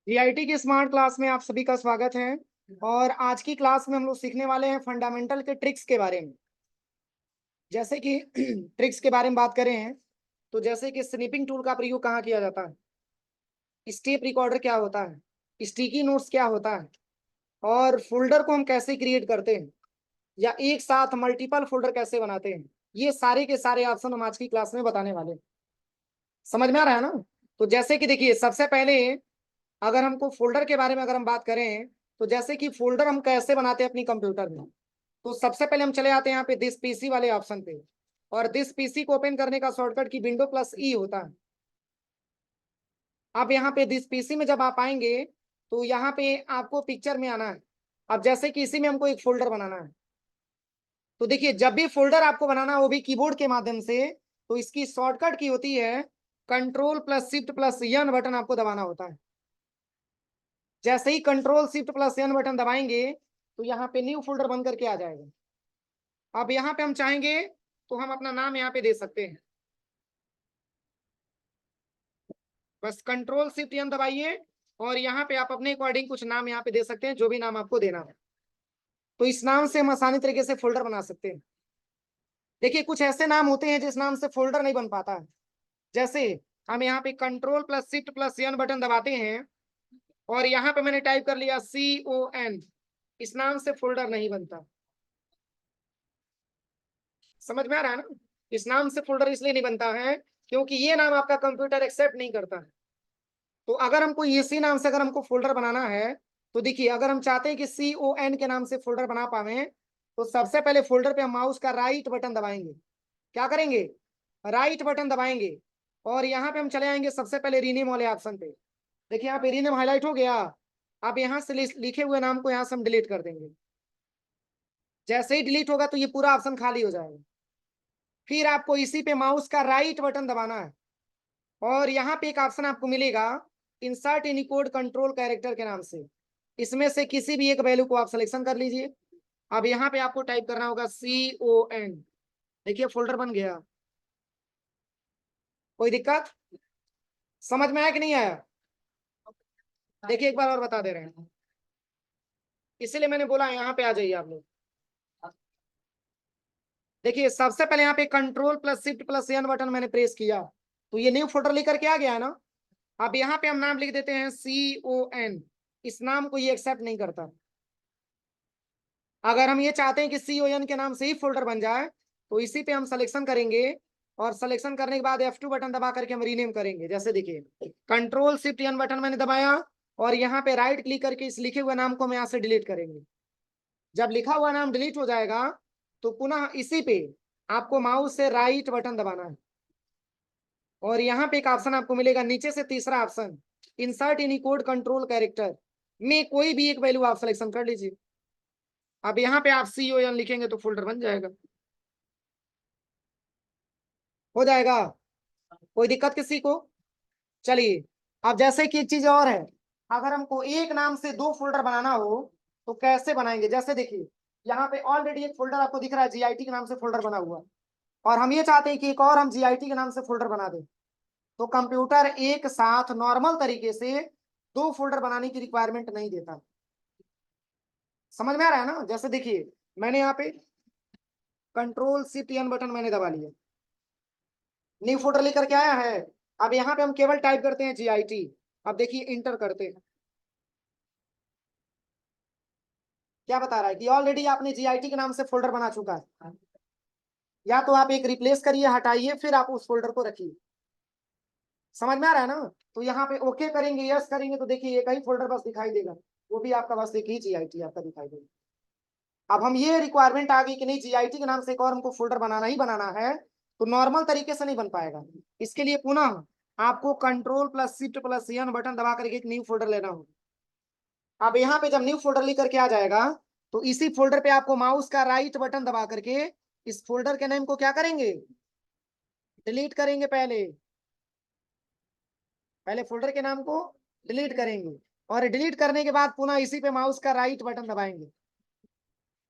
GIT की smart class में आप सभी का स्वागत है। और आज की क्लास में हम लोग सीखने वाले हैं फंडामेंटल के ट्रिक्स के बारे में। जैसे कि ट्रिक्स के बारे में बात करें तो जैसे कि स्निपिंग टूल का प्रयोग कहाँ किया जाता है, स्टेप रिकॉर्डर क्या होता है, स्टिकी नोट्स क्या होता है, और फोल्डर को हम कैसे क्रिएट करते हैं या एक साथ मल्टीपल फोल्डर कैसे बनाते हैं, ये सारे के सारे ऑप्शन हम आज की क्लास में बताने वाले हैं। समझ में आ रहा है ना? तो जैसे कि देखिए, सबसे पहले अगर हमको फोल्डर के बारे में अगर हम बात करें तो जैसे कि फोल्डर हम कैसे बनाते हैं अपनी कंप्यूटर में, तो सबसे पहले हम चले आते हैं यहाँ पे दिस पीसी वाले ऑप्शन पे। और दिस पीसी को ओपन करने का शॉर्टकट की विंडो प्लस ई होता है। अब यहाँ पे दिस पीसी में जब आप आएंगे तो यहाँ पे आपको पिक्चर में आना है। अब जैसे कि इसी में हमको एक फोल्डर बनाना है, तो देखिए जब भी फोल्डर आपको बनाना है वो भी कीबोर्ड के माध्यम से, तो इसकी शॉर्टकट की होती है control plus shift plus N button आपको दबाना होता है। जैसे ही control shift plus N button दबाएंगे तो यहाँ पे न्यू फोल्डर बन करके आ जाएगा। अब यहाँ पे हम चाहेंगे तो हम अपना नाम यहाँ पे दे सकते हैं। बस कंट्रोल शिफ्ट एन दबाइए और यहाँ पे आप अपने अकॉर्डिंग कुछ नाम यहाँ पे दे सकते हैं, जो भी नाम आपको देना है। तो इस नाम से हम आसानी तरीके से फोल्डर बना सकते हैं। देखिए कुछ ऐसे नाम होते हैं जिस नाम से फोल्डर नहीं बन पाता है। जैसे हम यहाँ पे control plus shift plus N button दबाते हैं और यहाँ पे मैंने टाइप कर लिया CON, इस नाम से फोल्डर नहीं बनता। समझ में आ रहा है ना? इस नाम से फोल्डर इसलिए नहीं बनता है क्योंकि ये नाम आपका कंप्यूटर एक्सेप्ट नहीं करता है। तो अगर हमको इसी नाम से अगर हमको फोल्डर बनाना है तो देखिए, अगर हम चाहते हैं कि CON के नाम से फोल्डर बना पावे तो सबसे पहले फोल्डर पे हम माउस का राइट बटन दबाएंगे। क्या करेंगे? राइट बटन दबाएंगे और यहाँ पे हम चले आएंगे सबसे पहले रीनेम वाले ऑप्शन पे। देखिए यहाँ पे रीनेम हाईलाइट हो गया। अब यहाँ से लिखे हुए नाम को यहाँ से हम डिलीट कर देंगे। जैसे ही डिलीट होगा तो ये पूरा ऑप्शन खाली हो जाएगा। फिर आपको इसी पे माउस का राइट बटन दबाना है और यहाँ पे एक ऑप्शन आपको मिलेगा इंसर्ट यूनिकोड कंट्रोल कैरेक्टर के नाम से। इसमें से किसी भी एक वैल्यू को आप सिलेक्शन कर लीजिए। अब यहाँ पे आपको टाइप करना होगा CON। देखिए फोल्डर बन गया। कोई दिक्कत? समझ में आया कि नहीं आया? देखिए एक बार और बता दे रहे हैं, इसीलिए मैंने बोला यहाँ पे आ जाइए आप लोग। देखिए सबसे पहले यहाँ पे control plus shift plus N button मैंने प्रेस किया तो ये न्यू फोल्डर लेकर के आ गया है ना। अब यहाँ पे हम नाम लिख देते हैं CON। इस नाम को ये एक्सेप्ट नहीं करता। अगर हम ये चाहते हैं कि CON के नाम से ही फोल्डर बन जाए तो इसी पे हम सिलेक्शन करेंगे और सिलेक्शन करने के बाद F2 बटन दबा करके हम रीनेम करेंगे। जैसे देखिए कंट्रोल शिफ्ट एन बटन मैंने दबाया और यहाँ पे राइट क्लिक करके इस लिखे हुए नाम को हम यहाँ से डिलीट करेंगे। जब लिखा हुआ नाम डिलीट हो जाएगा तो पुनः इसी पे आपको माउस से राइट बटन दबाना है और यहाँ पे एक ऑप्शन आपको मिलेगा नीचे से तीसरा option insert Unicode control character में कोई भी एक वैल्यू आप सिलेक्शन कर लीजिए। अब यहाँ पे आप CON लिखेंगे तो फोल्डर बन जाएगा। हो जाएगा? कोई दिक्कत किसी को? चलिए, अब जैसे कि एक चीज और है, अगर हमको एक नाम से दो फोल्डर बनाना हो तो कैसे बनाएंगे? जैसे देखिए यहाँ पे ऑलरेडी एक फोल्डर आपको दिख रहा है, GIT के नाम से फोल्डर बना हुआ, और हम ये चाहते हैं कि एक और हम GIT के नाम से फोल्डर बना दें। तो कंप्यूटर एक साथ नॉर्मल तरीके से दो फोल्डर बनाने की रिक्वायरमेंट नहीं देता। समझ में आ रहा है ना? जैसे देखिए मैंने यहाँ पे कंट्रोल शिफ्ट एन बटन मैंने दबा लिया, न्यू फोल्डर लेकर के आया है। अब यहाँ पे हम केवल टाइप करते हैं GIT। अब देखिए इंटर करते हैं, क्या बता रहा है कि ऑलरेडी आपने GIT के नाम से फोल्डर बना चुका है। या तो आप एक रिप्लेस करिए, हटाइए, फिर आप उस फोल्डर को रखिए। समझ में आ रहा है ना? तो यहाँ पे ओके करेंगे, यस करेंगे तो देखिए एक ही फोल्डर बस दिखाई देगा, वो भी आपका बस एक ही GIT आपका दिखाई देगा। अब हम ये रिक्वायरमेंट आ गई कि नहीं GIT के नाम से एक और हमको फोल्डर बनाना ही बनाना है, तो नॉर्मल तरीके से नहीं बन पाएगा। इसके लिए पुनः आपको control plus shift plus N button दबा करके एक न्यू फोल्डर लेना होगा। अब यहाँ पे जब न्यू फोल्डर लेकर के आ जाएगा तो इसी फोल्डर पे आपको माउस का राइट बटन दबा करके इस फोल्डर के नेम को क्या करेंगे? डिलीट करेंगे। पहले पहले फोल्डर के नाम को डिलीट करेंगे और डिलीट करने के बाद पुनः इसी पे माउस का राइट बटन दबाएंगे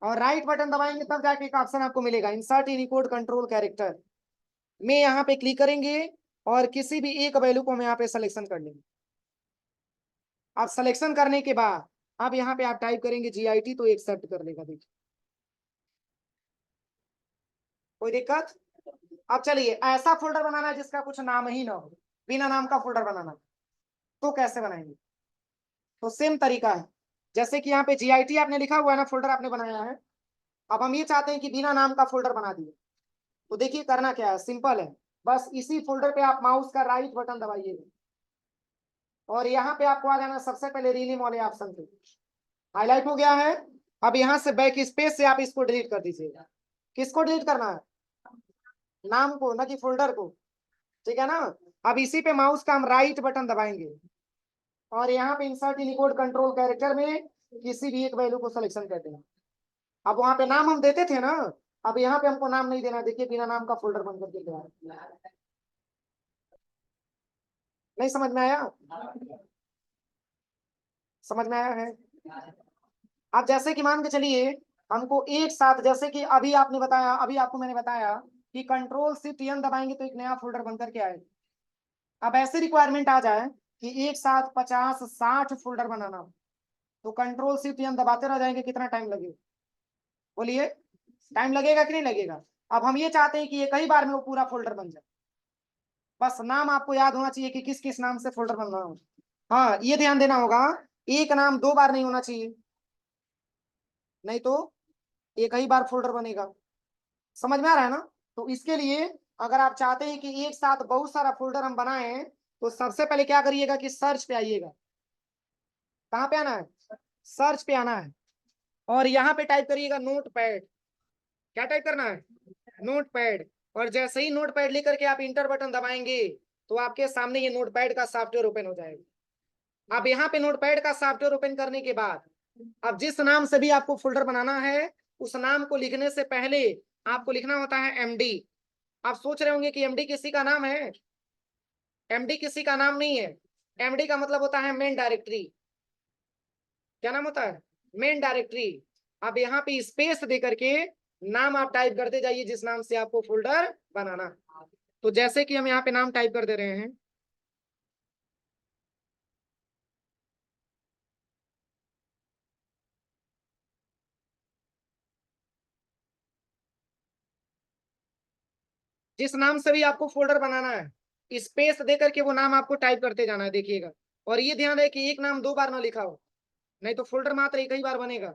और राइट बटन दबाएंगे तब जाके एक ऑप्शन आपको मिलेगा इंसर्ट यूनिकोड कंट्रोल कैरेक्टर में, यहाँ पे क्लिक करेंगे और किसी भी एक वैल्यू को हम यहाँ पे सिलेक्शन कर लेंगे। अब सिलेक्शन करने के बाद अब यहाँ पे आप टाइप करेंगे GIT तो एक्सेप्ट कर लेगा। देखिए कोई दिक्कत? अब चलिए ऐसा फोल्डर बनाना है जिसका कुछ नाम ही ना हो, बिना नाम का फोल्डर बनाना, तो कैसे बनाएंगे? तो सेम तरीका है, जैसे कि यहाँ पे GIT आपने लिखा हुआ है ना, फोल्डर आपने बनाया है। अब हम ये चाहते हैं कि बिना नाम का फोल्डर बना दिए, तो देखिए करना क्या है, सिंपल है। बस इसी फोल्डर पे आप माउस का राइट बटन दबाइएगा और यहाँ पे आपको आ जाना सबसे पहले रीनेम वाले ऑप्शन पे, हाईलाइट हो गया है। अब यहाँ से बैक स्पेस से आप इसको डिलीट कर दीजिएगा। किसको डिलीट करना है? नाम को, ना कि फोल्डर को, ठीक है ना। अब इसी पे माउस का हम राइट बटन दबाएंगे और यहाँ पे इंसर्ट इनकोड कंट्रोल कैरेक्टर में किसी भी एक वैल्यू को सिलेक्शन करते हैं। अब वहां पे नाम हम देते थे ना, अब यहाँ पे हमको नाम नहीं देना, देखिए बिना नाम का फोल्डर बन करके तैयार। नहीं समझ में आया? समझ में आया है? अब जैसे कि मान के चलिए हमको एक साथ, जैसे कि अभी आपने बताया, अभी आपको मैंने बताया कि Ctrl+Shift+N दबाएंगे तो एक नया फोल्डर बन करके आएगा। अब ऐसी रिक्वायरमेंट आ जाए कि एक साथ 50-60 फोल्डर बनाना हो, तो Ctrl+Shift+N दबाते रह जाएंगे, कितना टाइम लगेगा? बोलिए, टाइम लगेगा कि नहीं लगेगा? अब हम ये चाहते हैं कि एक ही बार में वो पूरा फोल्डर बन जाए। बस नाम आपको याद होना चाहिए कि किस किस नाम से फोल्डर बनना हो। हाँ ये ध्यान देना होगा, एक नाम दो बार नहीं होना चाहिए, नहीं तो एक ही बार फोल्डर बनेगा। समझ में आ रहा है ना? तो इसके लिए अगर आप चाहते हैं कि एक साथ बहुत सारा फोल्डर हम बनाएं, तो सबसे पहले क्या करिएगा कि सर्च पे आइएगा। कहाँ पे आना है? सर्च पे आना है और यहाँ पे टाइप करिएगा नोट पैड। क्या टाइप करना है? Note pad. और जैसे ही नोट पैड लेकर के आप इंटर बटन दबाएंगे तो आपके सामने ये नोट पैड का सॉफ्टवेयर ओपन हो जाएगा। अब यहाँ पे नोट पैड का सॉफ्टवेयर ओपन करने के बाद अब जिस नाम से भी आपको फोल्डर बनाना है, उस नाम को लिखने से पहले आपको लिखना होता है MD। आप सोच रहे होंगे कि MD किसी का नाम है? MD किसी का नाम नहीं है। MD का मतलब होता है मेन डायरेक्टरी। क्या नाम होता है? Main directory. अब यहाँ पे स्पेस दे करके नाम आप टाइप करते जाइए जिस नाम से आपको फोल्डर बनाना। तो जैसे कि हम यहाँ पे नाम टाइप कर दे रहे हैं, जिस नाम से भी आपको फोल्डर बनाना है स्पेस दे करके वो नाम आपको टाइप करते जाना है, देखिएगा। और ये ध्यान रहे कि एक नाम दो बार ना लिखा हो, नहीं तो फोल्डर मात्र एक ही बार बनेगा।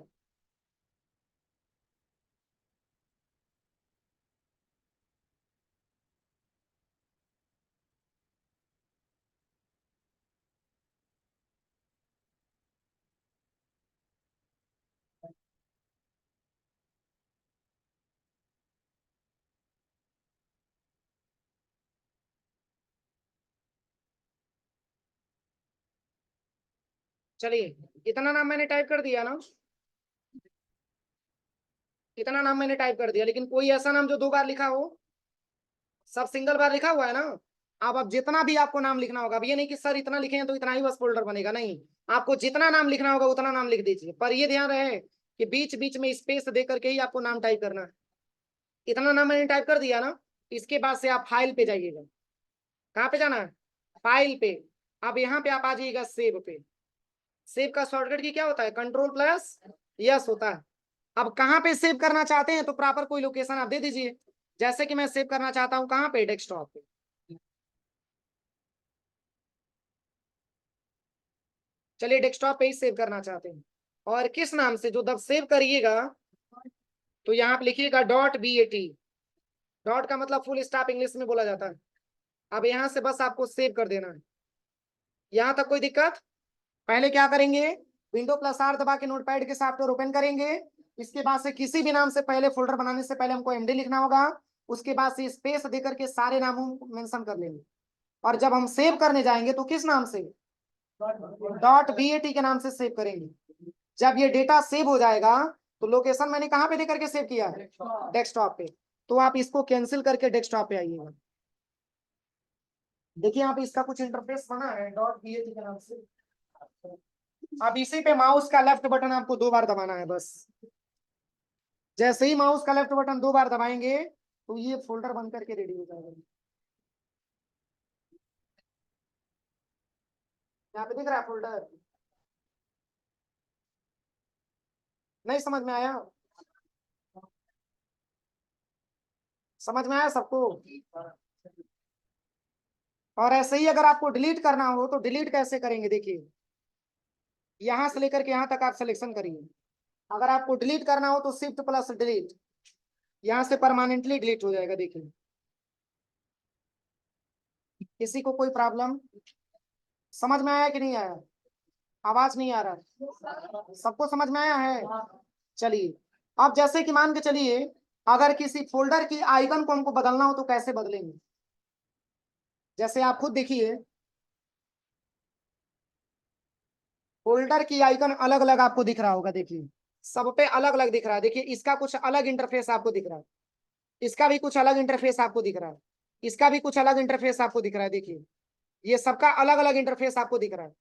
चलिए इतना नाम मैंने टाइप कर दिया ना, इतना नाम मैंने टाइप कर दिया, लेकिन कोई ऐसा नाम जो दो बार लिखा हो? सब सिंगल बार लिखा हुआ है ना। अब जितना भी आपको नाम लिखना होगा, अब ये नहीं कि सर इतना लिखे हैं तो इतना ही बस फोल्डर बनेगा, नहीं। आपको जितना नाम लिखना होगा उतना नाम लिख दीजिए, पर ये ध्यान रहे कि बीच बीच में स्पेस दे करके ही आपको नाम टाइप करना है। इतना नाम मैंने टाइप कर दिया ना, इसके बाद से आप फाइल पे जाइएगा। कहाँ पे जाना है? फाइल पे। अब यहाँ पे आप आ जाइएगा सेव पे। सेव का शॉर्टकट की क्या होता है? Ctrl+S होता है। अब कहाँ पे सेव करना चाहते हैं तो प्रॉपर कोई लोकेशन आप दे दीजिए। जैसे कि मैं सेव करना चाहता हूँ कहाँ पे? डेस्कटॉप पे। चलिए डेस्कटॉप पे ही सेव करना चाहते हैं, और किस नाम से? जो जब सेव करिएगा तो यहाँ पे लिखिएगा .bat। डॉट का मतलब फुल स्टॉप इंग्लिश में बोला जाता है। अब यहाँ से बस आपको सेव कर देना है। यहाँ तक कोई दिक्कत? पहले क्या करेंगे? Window+R दबा के नोटपैड के सॉफ्टवेयर ओपन करेंगे। इसके बाद से किसी भी नाम से पहले फोल्डर बनाने से पहले हमको MD लिखना होगा। उसके बाद से स्पेस देकर के सारे नामों को मेंशन कर लेंगे। और जब हम सेव करने जाएंगे तो किस नाम से? .bat के नाम से सेव करेंगे। जब ये डेटा सेव हो जाएगा तो लोकेशन मैंने कहाँ पे देकर के सेव किया है? डेस्कटॉप पे। तो आप इसको कैंसिल करके डेस्कटॉप पे आइएगा। देखिए यहाँ पे इसका कुछ इंटरफेस बना है .bat के नाम से। अब इसी पे माउस का लेफ्ट बटन आपको दो बार दबाना है बस। जैसे ही माउस का लेफ्ट बटन दो बार दबाएंगे तो ये फोल्डर बन करके रेडी हो जाएगा। यहाँ पे दिख रहा है फोल्डर? नहीं समझ में आया? समझ में आया सबको? और ऐसे ही अगर आपको डिलीट करना हो तो डिलीट कैसे करेंगे, देखिए यहां से लेकर के यहां तक आप सिलेक्शन करिए। अगर आपको डिलीट करना हो तो शिफ्ट प्लस डिलीट, यहां से परमानेंटली डिलीट हो जाएगा। देखिए किसी को कोई प्रॉब्लम? समझ में आया कि नहीं आया? आवाज नहीं आ रहा? सबको समझ में आया है? चलिए, अब जैसे कि मान के चलिए अगर किसी फोल्डर की आइकन को हमको बदलना हो तो कैसे बदलेंगे? जैसे आप खुद देखिए, फोल्डर की आइकन अलग अलग आपको दिख रहा होगा। देखिए सब पे अलग अलग दिख रहा है। देखिए इसका कुछ अलग इंटरफेस आपको दिख रहा है, इसका भी कुछ अलग इंटरफेस आपको दिख रहा है, इसका भी कुछ अलग इंटरफेस आपको दिख रहा है। देखिए ये सबका अलग अलग इंटरफेस आपको दिख रहा है।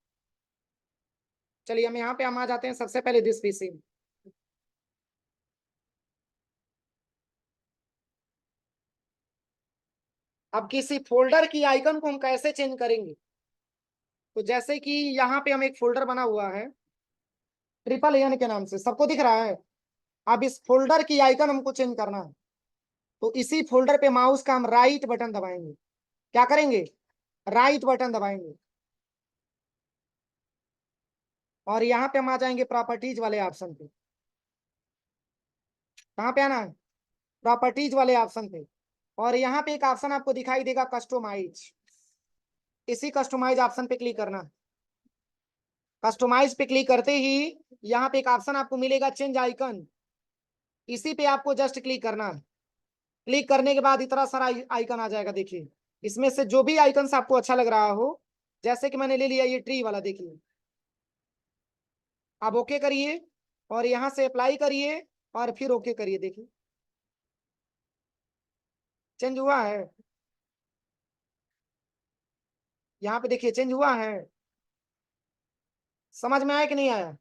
चलिए हम यहाँ पे हम आ जाते हैं सबसे पहले दिस पीसी। अब किसी फोल्डर की आइकन को हम कैसे चेंज करेंगे? तो जैसे कि यहाँ पे हम एक फोल्डर बना हुआ है ट्रिपल एन के नाम से, सबको दिख रहा है। अब इस फोल्डर की आइकन हमको चेंज करना है, तो इसी फोल्डर पे माउस का हम राइट बटन दबाएंगे। क्या करेंगे? राइट बटन दबाएंगे और यहाँ पे हम आ जाएंगे प्रॉपर्टीज वाले ऑप्शन पे। कहाँ पे आना है? प्रॉपर्टीज वाले ऑप्शन पे। और यहाँ पे एक ऑप्शन आपको दिखाई देगा कस्टमाइज, इसी कस्टमाइज ऑप्शन पे क्लिक करना। कस्टमाइज पे क्लिक करते ही यहाँ पे एक ऑप्शन आपको मिलेगा चेंज आइकन, इसी पे आपको जस्ट क्लिक करना है। क्लिक करने के बाद इतना सारा आइकन आ जाएगा। देखिए इसमें से जो भी आइकन आपको अच्छा लग रहा हो, जैसे कि मैंने ले लिया ये ट्री वाला, देखिए आप ओके करिए और यहाँ से अप्लाई करिए और फिर ओके करिए। देखिए चेंज हुआ है, यहाँ पे देखिए चेंज हुआ है। समझ में आया कि नहीं आया?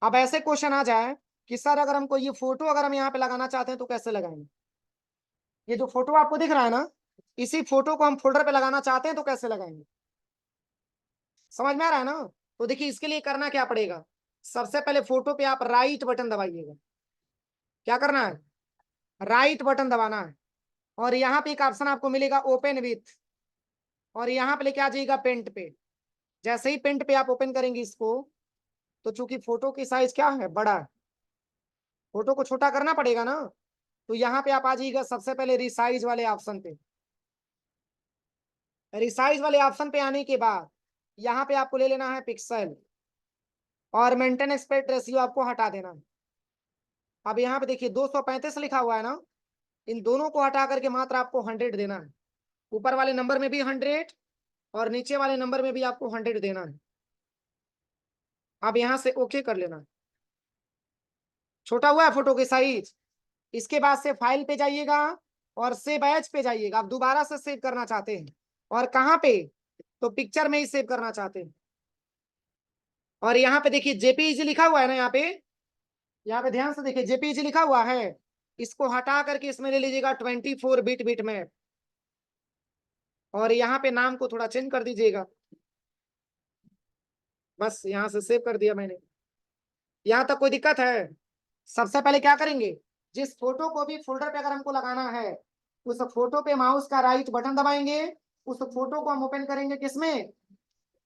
अब ऐसे क्वेश्चन आ जाए कि सर अगर हमको ये फोटो अगर हम यहाँ पे लगाना चाहते हैं तो कैसे लगाएंगे? ये जो फोटो आपको दिख रहा है ना, इसी फोटो को हम फोल्डर पे लगाना चाहते हैं तो कैसे लगाएंगे? समझ में आ रहा है ना? तो देखिए इसके लिए करना क्या पड़ेगा, सबसे पहले फोटो पे आप राइट बटन दबाइएगा। क्या करना है? राइट बटन दबाना है और यहाँ पे एक ऑप्शन आपको मिलेगा ओपन विथ, और यहाँ पे लेके आ जाइएगा पेंट पे। जैसे ही पेंट पे आप ओपन करेंगे इसको, तो चूंकि फोटो की साइज क्या है, बड़ा है, फोटो को छोटा करना पड़ेगा ना। तो यहाँ पे आप आ जाइएगा सबसे पहले रिसाइज वाले ऑप्शन पे। रिसाइज वाले ऑप्शन पे आने के बाद यहाँ पे आपको ले लेना है पिक्सल और मेंटेन एस्पेक्ट रेशियो आपको हटा देना है। अब यहाँ पे देखिए 235 लिखा हुआ है ना, इन दोनों को हटा करके मात्र आपको 100 देना है। ऊपर वाले नंबर में भी 100 और नीचे वाले नंबर में भी आपको 100 देना है। अब यहाँ से ओके कर लेना है। छोटा हुआ है फोटो की साइज। इसके बाद से फाइल पे जाइएगा और सेव एज पे जाइएगा। आप दोबारा से सेव करना चाहते हैं और कहाँ पे? तो पिक्चर में ही सेव करना चाहते हैं। और यहाँ पे देखिए जेपीईजी लिखा हुआ है ना, यहाँ पे ध्यान से देखिए जेपीईजी लिखा हुआ है। इसको हटा करके इसमें ले लीजिएगा 24 बिट में, और यहाँ पे नाम को थोड़ा चेंज कर दीजिएगा। बस यहाँ से सेव कर दिया मैंने। यहाँ तक कोई दिक्कत है? सबसे पहले क्या करेंगे, जिस फोटो को भी फोल्डर पे अगर हमको लगाना है, उस फोटो पे माउस का राइट बटन दबाएंगे। उस फोटो को हम ओपन करेंगे किसमें?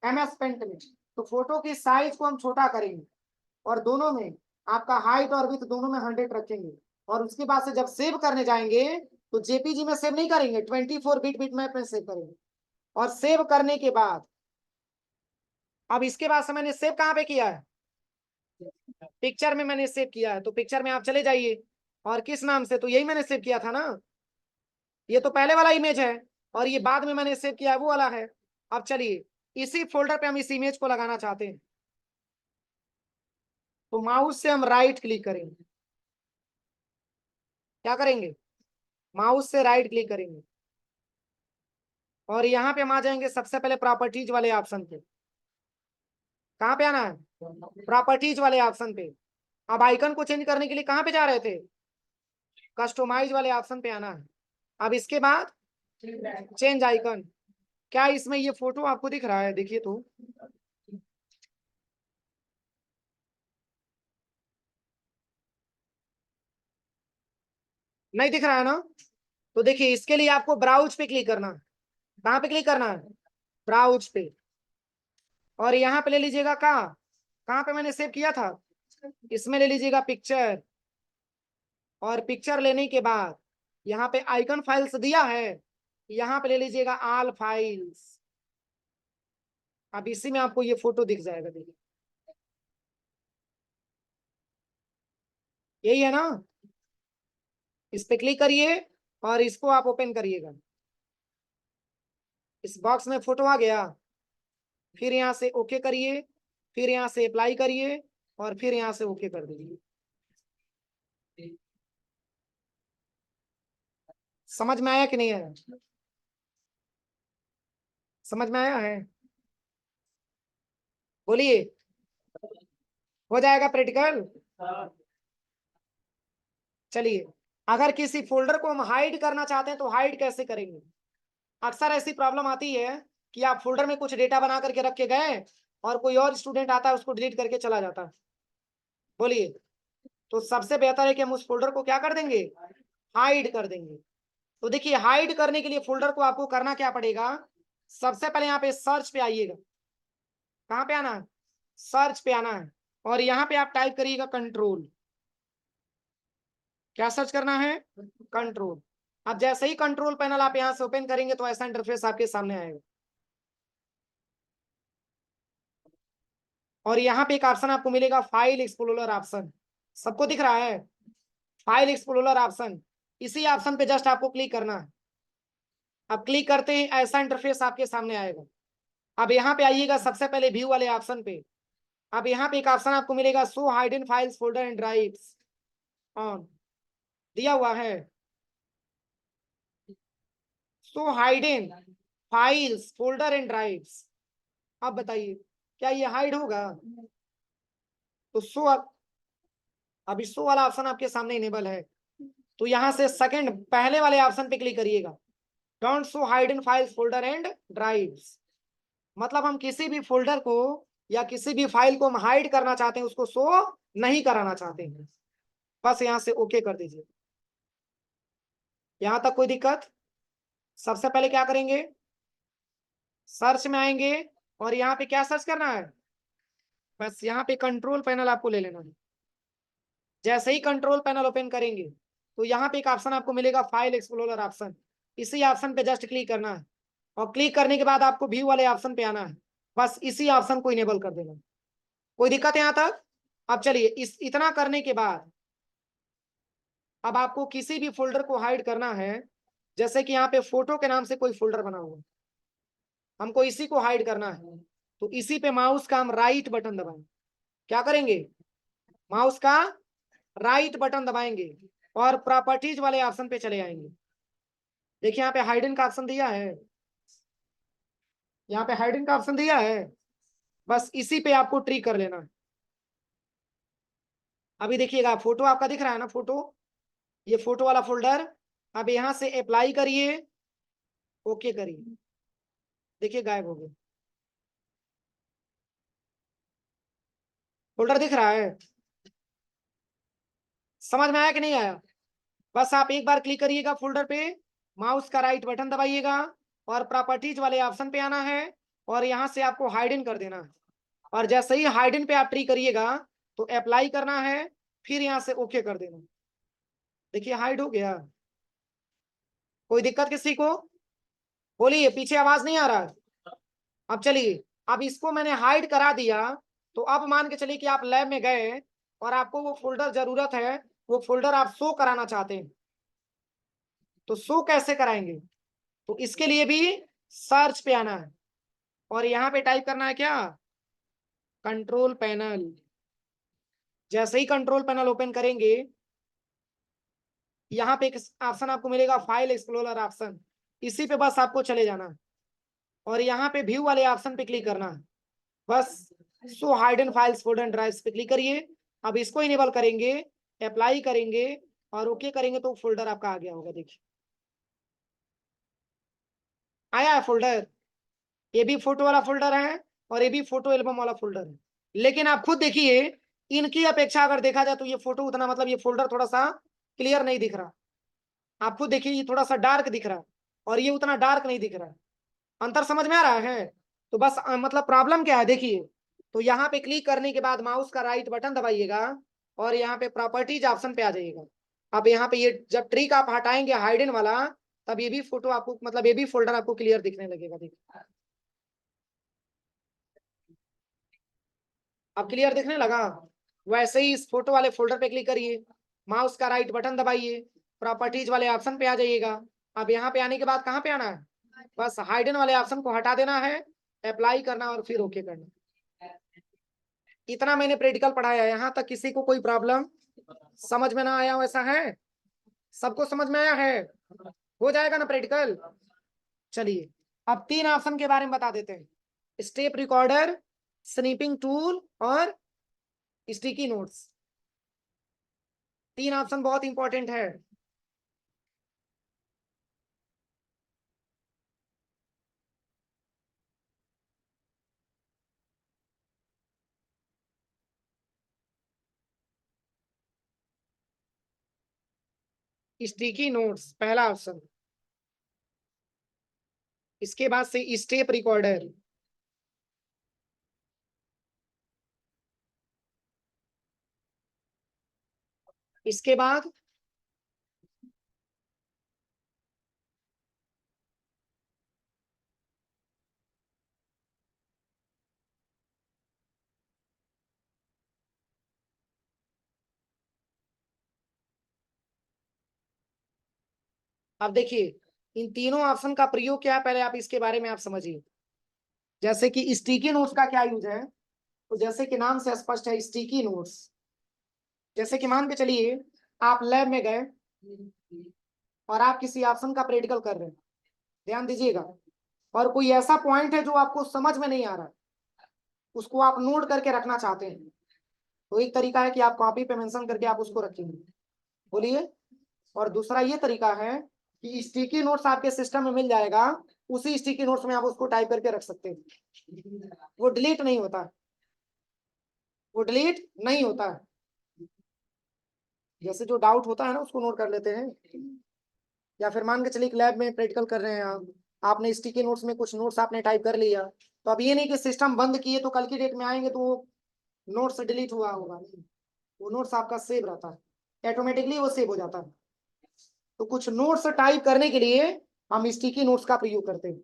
एमएस पेंट में। तो फोटो की साइज को हम छोटा करेंगे और दोनों में आपका हाइट और विड्थ दोनों में 100 रखेंगे। और उसके बाद से जब सेव करने जाएंगे तो जेपीजी में सेव नहीं करेंगे, 24 बिट मैप में सेव करेंगे। और सेव करने के बाद अब इसके बाद से मैंने सेव कहाँ पे किया है? पिक्चर में मैंने सेव किया है। तो पिक्चर में आप चले जाइए और किस नाम से, तो यही मैंने सेव किया था ना, ये तो पहले वाला इमेज है और ये बाद में मैंने सेव किया है वो वाला है। अब चलिए इसी फोल्डर पे हम इस इमेज को लगाना चाहते हैं, तो माउस से हम राइट क्लिक करेंगे। क्या करेंगे? माउस से राइट क्लिक करेंगे और यहाँ पे हम आ जाएंगे सबसे पहले प्रॉपर्टीज वाले ऑप्शन पे। कहाँ पे आना है? प्रॉपर्टीज वाले ऑप्शन पे। अब आइकन को चेंज करने के लिए कहाँ पे जा रहे थे? कस्टमाइज वाले ऑप्शन पे आना है। अब इसके बाद चेंज आइकन। क्या इसमें ये फोटो आपको दिख रहा है? देखिए तो नहीं दिख रहा है ना? तो देखिए इसके लिए आपको ब्राउज पे क्लिक करना है। कहाँ पे क्लिक करना है? ब्राउज पे। और यहाँ पे ले लीजिएगा कहाँ, कहाँ पे मैंने सेव किया था, इसमें ले लीजिएगा पिक्चर। और पिक्चर लेने के बाद यहाँ पे आइकन फाइल्स दिया है, यहाँ पे ले लीजिएगा ऑल फाइल्स। अब इसी में आपको ये फोटो दिख जाएगा, देखिए यही है ना? इस पे क्लिक करिए और इसको आप ओपन करिएगा। इस बॉक्स में फोटो आ गया। फिर यहाँ से ओके करिए, फिर यहाँ से अप्लाई करिए और फिर यहाँ से ओके कर दीजिए। समझ में आया कि नहीं आया? समझ में आया है? बोलिए। हो जाएगा प्रैक्टिकल? चलिए, अगर किसी फोल्डर को हम हाइड करना चाहते हैं तो हाइड कैसे करेंगे? अक्सर ऐसी प्रॉब्लम आती है कि आप फोल्डर में कुछ डेटा बना करके रख के गए और कोई और स्टूडेंट आता है उसको डिलीट करके चला जाता है। बोलिए। तो सबसे बेहतर है कि हम उस फोल्डर को क्या कर देंगे? हाइड कर देंगे। तो देखिए हाइड करने के लिए फोल्डर को आपको करना क्या पड़ेगा? सबसे पहले यहाँ पे सर्च पे आइएगा। कहाँ पे आना है? सर्च पे आना है। और यहाँ पे आप टाइप करिएगा कंट्रोल। क्या सर्च करना है? कंट्रोल। अब जैसे ही कंट्रोल पैनल आप यहाँ से ओपन करेंगे तो ऐसा इंटरफेस आपके सामने आएगा। और यहाँ पे एक ऑप्शन आपको मिलेगा फाइल एक्सप्लोरर ऑप्शन। सबको दिख रहा है? फाइल एक्सप्लोरर ऑप्शन, इसी ऑप्शन पे जस्ट आपको क्लिक करना है। अब क्लिक करते ही ऐसा इंटरफेस आपके सामने आएगा। अब यहाँ पे आइएगा सबसे पहले व्यू वाले ऑप्शन पे। अब यहाँ पे एक ऑप्शन आपको मिलेगा show hidden files folder and drives, on दिया हुआ है। Show hidden files folder and drives. अब बताइए क्या ये हाइड होगा? तो शो, अभी शो वाला ऑप्शन आपके सामने इनेबल है। तो यहाँ से सेकंड पहले वाले ऑप्शन पे क्लिक करिएगा, don't show hidden files folder and drives. मतलब हम किसी भी फोल्डर को या किसी भी फाइल को हम हाइड करना चाहते हैं, उसको शो नहीं कराना चाहते हैं। बस यहाँ से ओके कर दीजिए। यहाँ तक कोई दिक्कत? सबसे पहले क्या करेंगे? सर्च में आएंगे और यहाँ पे क्या सर्च करना है? बस यहाँ पे कंट्रोल पैनल आपको ले लेना है। जैसे ही कंट्रोल पैनल ओपन करेंगे तो यहाँ पे एक ऑप्शन आपको मिलेगा फाइल एक्सप्लोरर ऑप्शन। इसी ऑप्शन पे जस्ट क्लिक करना है और क्लिक करने के बाद आपको व्यू वाले ऑप्शन पे आना है। बस इसी ऑप्शन को इनेबल कर देना। कोई दिक्कत है यहाँ तक? अब चलिए, इस इतना करने के बाद अब आपको किसी भी फोल्डर को हाइड करना है। जैसे कि यहाँ पे फोटो के नाम से कोई फोल्डर बना हुआ है, हमको इसी को हाइड करना है। तो इसी पे माउस का हम राइट बटन दबाएं। क्या करेंगे? माउस का राइट बटन दबाएंगे और प्रॉपर्टीज वाले ऑप्शन पे चले आएंगे। देखिए यहाँ पे हाइडन का ऑप्शन दिया है, यहाँ पे हाइडन का ऑप्शन दिया है। बस इसी पे आपको ट्रिक कर लेना है। अभी देखिएगा फोटो आपका दिख रहा है ना, फोटो, ये फोटो वाला फोल्डर। अब यहाँ से अप्लाई करिए, ओके करिए, देखिए गायब हो गया। फोल्डर दिख रहा है? समझ में आया कि नहीं आया? बस आप एक बार क्लिक करिएगा फोल्डर पे, माउस का राइट बटन दबाइएगा और प्रॉपर्टीज वाले ऑप्शन पे आना है और यहाँ से आपको हाइडन कर देना है। और जैसे ही हाइडन पे आप ट्री करिएगा तो अप्लाई करना है, फिर यहाँ से ओके कर देना। देखिए हाइड हो गया। कोई दिक्कत किसी को? बोलिए, पीछे आवाज नहीं आ रहा है? अब चलिए, अब इसको मैंने हाइड करा दिया। तो अब मान के चलिए कि आप लैब में गए और आपको वो फोल्डर जरूरत है, वो फोल्डर आप शो कराना चाहते हैं, तो शो कैसे कराएंगे? तो इसके लिए भी सर्च पे आना है और यहाँ पे टाइप करना है क्या? Control panel. जैसे ही कंट्रोल पैनल ओपन करेंगे यहाँ पे एक ऑप्शन आपको मिलेगा फाइल एक्सप्लोरर ऑप्शन। इसी पे बस आपको चले जाना है और यहाँ पे व्यू वाले ऑप्शन पे क्लिक करना है। बस show hidden files folder and drives पे क्लिक करिए। अब इसको इनेबल करेंगे, अप्लाई करेंगे और ओके करेंगे तो फोल्डर आपका आ गया होगा। देखिए आया है फोल्डर। ये भी फोटो वाला फोल्डर है और ये भी फोटो एल्बम वाला फोल्डर है। लेकिन आप खुद देखिए, इनकी अपेक्षा अगर देखा जाए तो ये फोटो उतना, मतलब ये फोल्डर थोड़ा सा क्लियर नहीं दिख रहा। आपको देखिए ये थोड़ा सा डार्क दिख रहा है और ये उतना डार्क नहीं दिख रहा है। अंतर समझ में आ रहा है? तो बस मतलब प्रॉब्लम क्या है देखिए। तो यहाँ पे क्लिक करने के बाद माउस का राइट बटन दबाइएगा और यहाँ पे प्रॉपर्टीज ऑप्शन पे आ जाइएगा। अब यहाँ पे ये जब ट्रिक आप हटाएंगे हाइडन वाला, तब ये भी फोटो आपको मतलब ये भी फोल्डर आपको क्लियर दिखने लगेगा। देखिए अब क्लियर दिखने लगा। वैसे ही इस फोटो वाले फोल्डर पे क्लिक करिए, माउस का राइट बटन दबाइए, प्रॉपर्टीज वाले ऑप्शन पे आ जाइएगा। अब यहाँ पे आने के बाद कहाँ पे आना है, बस हाइडन वाले ऑप्शन को हटा देना है, अप्लाई करना और फिर ओके करना। इतना मैंने प्रैक्टिकल पढ़ाया है, यहाँ तक किसी को कोई प्रॉब्लम समझ में ना आया हो ऐसा है? सबको समझ में आया है? हो जाएगा ना प्रैक्टिकल? चलिए अब तीन ऑप्शन के बारे में बता देते हैं, स्टेप रिकॉर्डर, स्नीपिंग टूल और स्टिकी नोट्स। तीन ऑप्शन बहुत इंपॉर्टेंट है। स्टिकी नोट्स पहला ऑप्शन, इसके बाद से स्टेप रिकॉर्डर, इसके बाद अब देखिए इन तीनों ऑप्शन का प्रयोग क्या है, पहले आप इसके बारे में आप समझिए। जैसे कि स्टिकी नोट्स का क्या यूज है, तो जैसे कि नाम से स्पष्ट है स्टिकी नोट्स। जैसे कि मान के चलिए आप लैब में गए और आप किसी ऑप्शन का प्रैक्टिकल कर रहे हैं, ध्यान दीजिएगा, और कोई ऐसा पॉइंट है जो आपको समझ में नहीं आ रहा, उसको आप नोट करके रखना चाहते हैं, तो एक तरीका है कि आप कॉपी पे मेंशन करके आप उसको रखेंगे। बोलिए। और दूसरा ये तरीका है कि स्टिकी नोट्स आपके सिस्टम में मिल जाएगा, उसी स्टिकी नोट्स में आप उसको टाइप करके रख सकते हैं, वो डिलीट नहीं होता, वो डिलीट नहीं होता है। जैसे जो डाउट होता है ना उसको नोट कर लेते हैं। या फिर मान के चलिए लैब में प्रैक्टिकल कर रहे हैं आप, आपने स्टिकी नोट्स में कुछ नोट्स आपने टाइप कर लिया, तो अब ये नहीं कि सिस्टम बंद किए तो कल की डेट में आएंगे तो वो नोट्स डिलीट हुआ होगा, नहीं, वो नोट्स आपका सेव रहता है, ऑटोमेटिकली वो सेव हो जाता है। तो कुछ नोट्स टाइप करने के लिए हम स्टिकी नोट्स का प्रयोग करते हैं।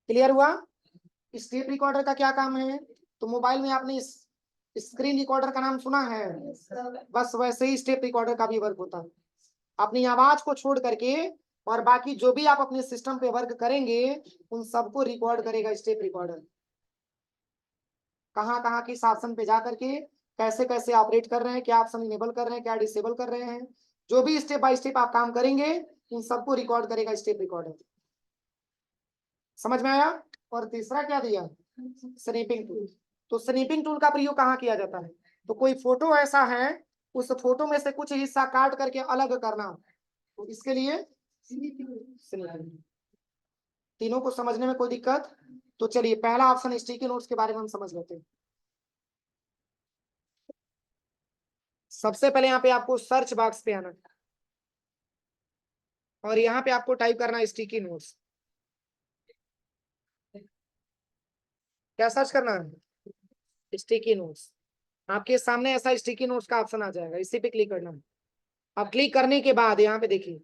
क्लियर हुआ? स्टेप रिकॉर्डर का क्या काम है, तो मोबाइल में आपने स्क्रीन रिकॉर्डर का नाम सुना है, बस वैसे ही स्टेप रिकॉर्डर का भी वर्क होता है। अपनी आवाज को छोड़ करके और बाकी जो भी आप अपने सिस्टम पे वर्क करेंगे उन सबको रिकॉर्ड करेगा स्टेप रिकॉर्डर। कहाँ कहाँ किस ऑप्शन पे जा करके कैसे कैसे ऑपरेट कर रहे हैं, क्या ऑप्शन इनेबल कर रहे हैं, क्या डिसेबल कर रहे हैं, जो भी स्टेप बाय स्टेप आप काम करेंगे उन सबको रिकॉर्ड करेगा स्टेप रिकॉर्डर। समझ में आया? और तीसरा क्या दिया, स्नैपिंग टूल। तो स्नैपिंग टूल का प्रयोग कहाँ किया जाता है, तो कोई फोटो ऐसा है, उस फोटो में से कुछ हिस्सा काट करके अलग करना, तो इसके लिए स्नैपिंग। तीनों को समझने में कोई दिक्कत? तो चलिए पहला ऑप्शन स्टिकी नोट्स के बारे में हम समझ लेते हैं। सबसे पहले यहाँ पे आपको सर्च बॉक्स पे आना और यहाँ पे आपको टाइप करना है स्टिकी नोट्स। क्या सर्च करना है, स्टिकी नोट्स। आपके सामने ऐसा स्टिकी नोट्स का ऑप्शन आ जाएगा, इसी पे क्लिक करना है। अब क्लिक करने के बाद यहाँ पे देखिए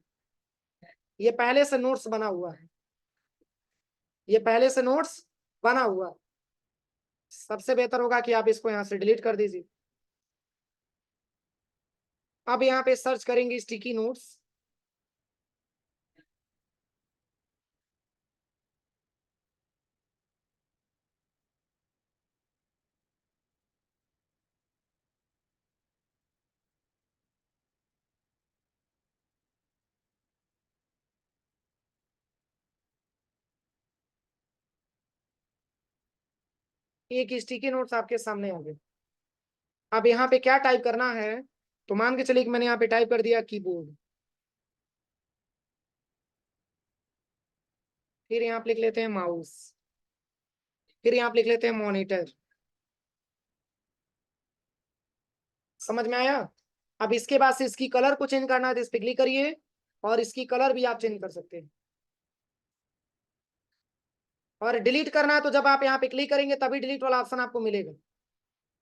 ये पहले से नोट्स बना हुआ है, ये पहले से नोट्स बना हुआ है। सबसे बेहतर होगा कि आप इसको यहाँ से डिलीट कर दीजिए। अब यहाँ पे सर्च करेंगे स्टिकी नोट्स, एक स्टिकी नोट्स आपके सामने आ गए। अब यहाँ पे क्या टाइप करना है, तो मान के चलिए कि मैंने यहाँ पे टाइप कर दिया कीबोर्ड, फिर यहाँ पे लिख लेते हैं माउस, फिर यहाँ पे लिख लेते हैं मॉनिटर। समझ में आया? अब इसके बाद से इसकी कलर को चेंज करना है तो इस पे क्लिक करिए और इसकी कलर भी आप चेंज कर सकते हैं। और डिलीट करना है तो जब आप यहाँ पे क्लिक करेंगे तभी डिलीट वाला ऑप्शन आपको मिलेगा।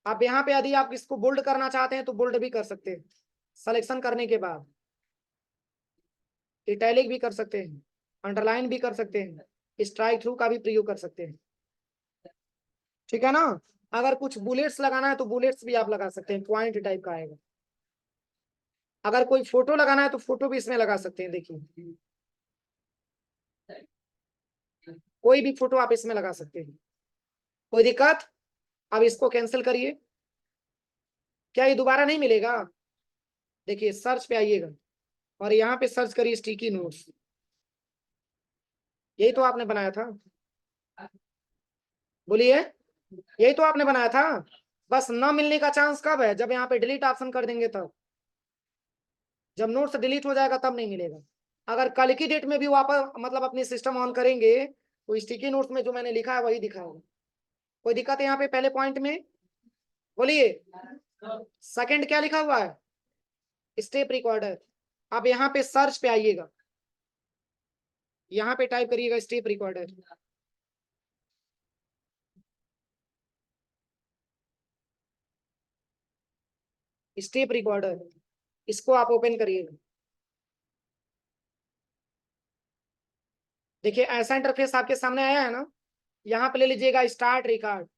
आप यहाँ पे यदि आप इसको बोल्ड करना चाहते हैं तो बोल्ड भी कर सकते हैं सिलेक्शन करने के बाद, इटैलिक भी कर सकते हैं, अंडरलाइन भी कर सकते हैं, स्ट्राइक थ्रू का भी प्रयोग कर सकते हैं। ठीक है ना। अगर कुछ बुलेट्स लगाना है तो बुलेट्स भी आप लगा सकते हैं, पॉइंट टाइप का आएगा। अगर कोई फोटो लगाना है तो फोटो भी इसमें लगा सकते हैं। देखिए कोई भी फोटो आप इसमें लगा सकते हैं, कोई दिक्कत। अब इसको कैंसिल करिए। क्या ये दोबारा नहीं मिलेगा? देखिए सर्च पे आइएगा और यहाँ पे सर्च करिए स्टिकी नोट्स। यही तो आपने बनाया था, बोलिए। यही तो आपने बनाया था। बस न मिलने का चांस कब है? जब यहाँ पे डिलीट ऑप्शन कर देंगे तब। जब नोट्स डिलीट हो जाएगा तब नहीं मिलेगा। अगर कल की डेट में भी वापस मतलब अपनी सिस्टम ऑन करेंगे तो स्टिकी नोट्स में जो मैंने लिखा है वही दिखाएगा। कोई दिक्कत है यहाँ पे पहले पॉइंट में? बोलिए। सेकंड क्या लिखा हुआ है? Step recorder. अब यहाँ पे सर्च पे आइएगा, यहाँ पे टाइप करिएगा स्टेप रिकॉर्डर। स्टेप रिकॉर्डर, इसको आप ओपन करिएगा। देखिए ऐसा इंटरफेस आपके सामने आया है ना। यहाँ पे ले लीजिएगा स्टार्ट रिकॉर्ड।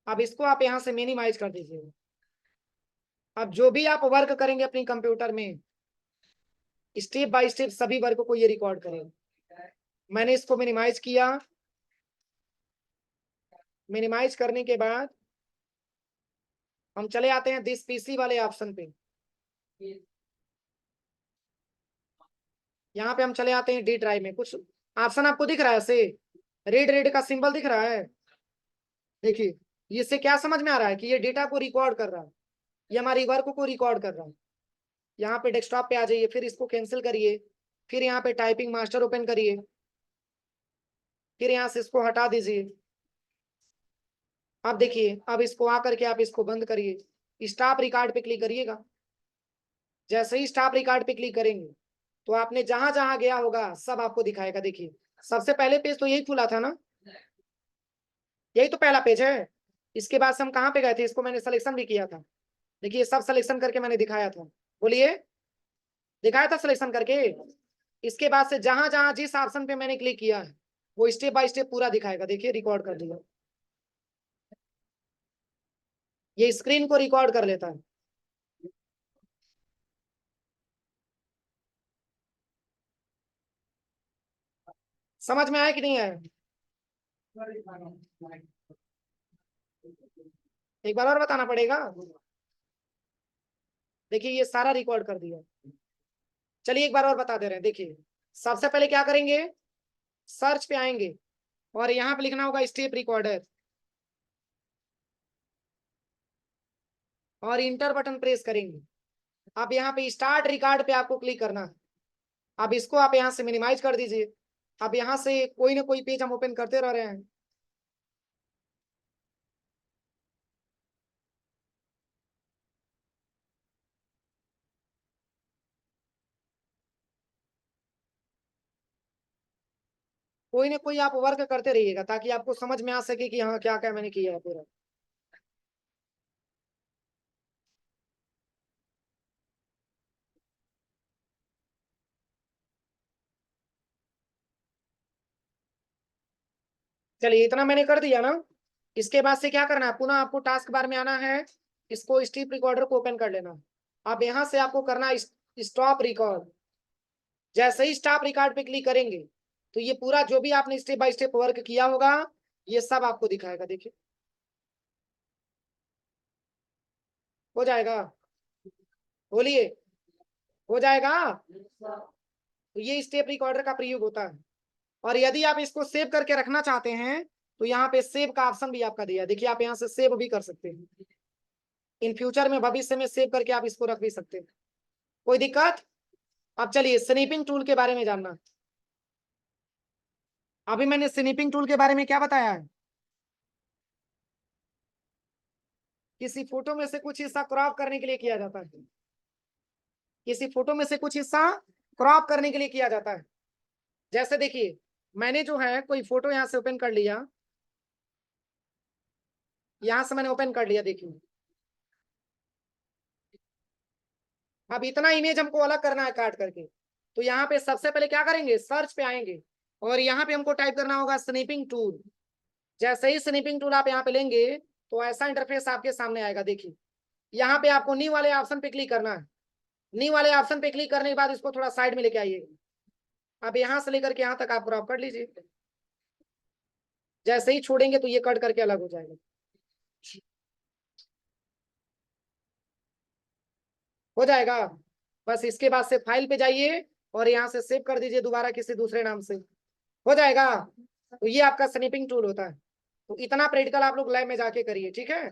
अब इसको आप यहाँ से मिनिमाइज कर दीजिएगा। अब जो भी आप वर्क करेंगे अपनी कंप्यूटर में, स्टेप बाय स्टेप सभी वर्क को ये रिकॉर्ड करेगा। मैंने इसको मिनिमाइज किया। मिनिमाइज करने के बाद हम चले आते हैं दिस पीसी वाले ऑप्शन पे। यहाँ पे हम चले आते हैं डी ड्राइव में। कुछ ऑप्शन आपको दिख रहा है ऐसे, रेड रेड का सिंबल दिख रहा है। देखिए इससे क्या समझ में आ रहा है कि ये डेटा को रिकॉर्ड कर रहा है, ये हमारी वर्क को रिकॉर्ड कर रहा है। यहाँ पे डेस्कटॉप पे आ जाइए, फिर इसको कैंसिल करिए, फिर यहाँ पे टाइपिंग मास्टर ओपन करिए, फिर यहाँ से इसको हटा दीजिए। अब देखिए अब इसको आकर के आप इसको बंद करिए, स्टॉप रिकॉर्ड पे क्लिक करिएगा। जैसे ही स्टॉप रिकॉर्ड पे क्लिक करेंगे तो आपने जहां जहां गया होगा सब आपको दिखाएगा। देखिए सबसे पहले पेज तो यही खुला था ना, यही तो पहला पेज है। इसके बाद से हम कहाँ पे गए थे? इसको मैंने सिलेक्शन भी किया था। देखिए सब सिलेक्शन करके मैंने दिखाया था। बोलिए, दिखाया था सिलेक्शन करके। इसके बाद से जहां जहां जिस ऑप्शन पे मैंने क्लिक किया है वो स्टेप बाय स्टेप पूरा दिखाएगा। देखिए रिकॉर्ड कर दिया, ये स्क्रीन को रिकॉर्ड कर लेता है। समझ में आया कि नहीं आया? एक बार और बताना पड़ेगा। देखिए ये सारा रिकॉर्ड कर दिया। चलिए एक बार और बता दे रहे हैं। देखिए सबसे पहले क्या करेंगे, सर्च पे आएंगे और यहाँ पे लिखना होगा स्टेप रिकॉर्डर और इंटर बटन प्रेस करेंगे। अब यहाँ पे स्टार्ट रिकॉर्ड पे आपको क्लिक करना है। अब इसको आप यहाँ से मिनिमाइज कर दीजिए। अब यहाँ से कोई ना कोई पेज हम ओपन करते रह रहे हैं। कोई ना कोई आप वर्क करते रहिएगा ताकि आपको समझ में आ सके कि हाँ क्या क्या मैंने किया है पूरा। चलिए इतना मैंने कर दिया ना। इसके बाद से क्या करना है, पुनः आपको टास्क बार में आना है, इसको स्टेप रिकॉर्डर को ओपन कर लेना। अब यहाँ से आपको करना है स्टॉप रिकॉर्ड। जैसे ही स्टॉप रिकॉर्ड पे क्लिक करेंगे तो ये पूरा जो भी आपने स्टेप बाय स्टेप वर्क किया होगा ये सब आपको दिखाएगा। देखिए हो जाएगा, बोलिए, हो जाएगा। तो ये स्टेप रिकॉर्डर का प्रयोग होता है। और यदि आप इसको सेव करके रखना चाहते हैं तो यहाँ पे सेव का ऑप्शन भी आपका दिया है। देखिए आप यहाँ से सेव भी कर सकते हैं। इन फ्यूचर में भविष्य में सेव करके आप इसको रख भी सकते हैं। कोई दिक्कत? अब चलिए स्नीपिंग टूल के बारे में जानना। अभी मैंने स्नीपिंग टूल के बारे में क्या बताया है? किसी फोटो में से कुछ हिस्सा क्रॉप करने के लिए किया जाता है। किसी फोटो में से कुछ हिस्सा क्रॉप करने के लिए किया जाता है। जैसे देखिए, मैंने जो है कोई फोटो यहाँ से ओपन कर लिया, यहां से मैंने ओपन कर लिया, देखिए अब इतना इमेज हमको अलग करना है काट करके। तो यहाँ पे सबसे पहले क्या करेंगे, सर्च पे आएंगे और यहाँ पे हमको टाइप करना होगा स्नीपिंग टूल। जैसे ही स्नीपिंग टूल आप यहाँ पे लेंगे तो ऐसा इंटरफेस आपके सामने आएगा। देखिए यहाँ पे आपको न्यू वाले ऑप्शन पे क्लिक करना है। न्यू वाले ऑप्शन पे क्लिक करने के बाद इसको थोड़ा साइड में लेके आइएगा। अब यहाँ से लेकर के यहाँ तक आप क्रॉप कर लीजिए। जैसे ही छोड़ेंगे तो ये कट करके अलग हो जाएगा। हो जाएगा। बस इसके बाद से फाइल पे जाइए और यहाँ से सेव कर दीजिए दोबारा किसी दूसरे नाम से। हो जाएगा। तो ये आपका स्निपिंग टूल होता है। तो इतना प्रैक्टिकल आप लोग लैब में जाके करिए, ठीक है।